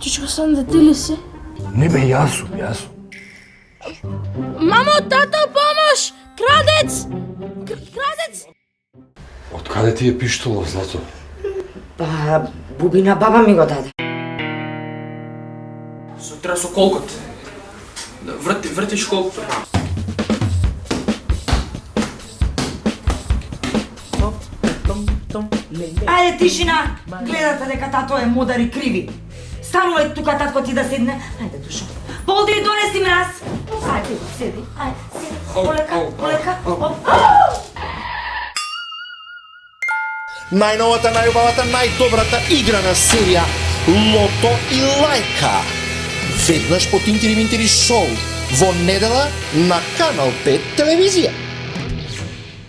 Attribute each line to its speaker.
Speaker 1: Чичко Санде, ти ли си?
Speaker 2: Не бе, јас сум.
Speaker 1: Мамо, тато, помош! Крадец! Крадец!
Speaker 3: Од каде ти е пиштолот, Злато?
Speaker 4: Па, Бубина баба ми го даде.
Speaker 5: Сутра со колкот. Вртиш колкото.
Speaker 4: Ајде, тишина! Гледате дека тато е мудар и криви. Станува тука татко ти да седне. Ајде, душо. Полди, донеси мраз. Ајде, седи. Ајде, седи. Полека, полека.
Speaker 6: Најновата, најубавата, најдобрата играна серија Лото и Лајка. Веднаш по Тинтири Минтири шоу во недела на Канал 5 телевизија.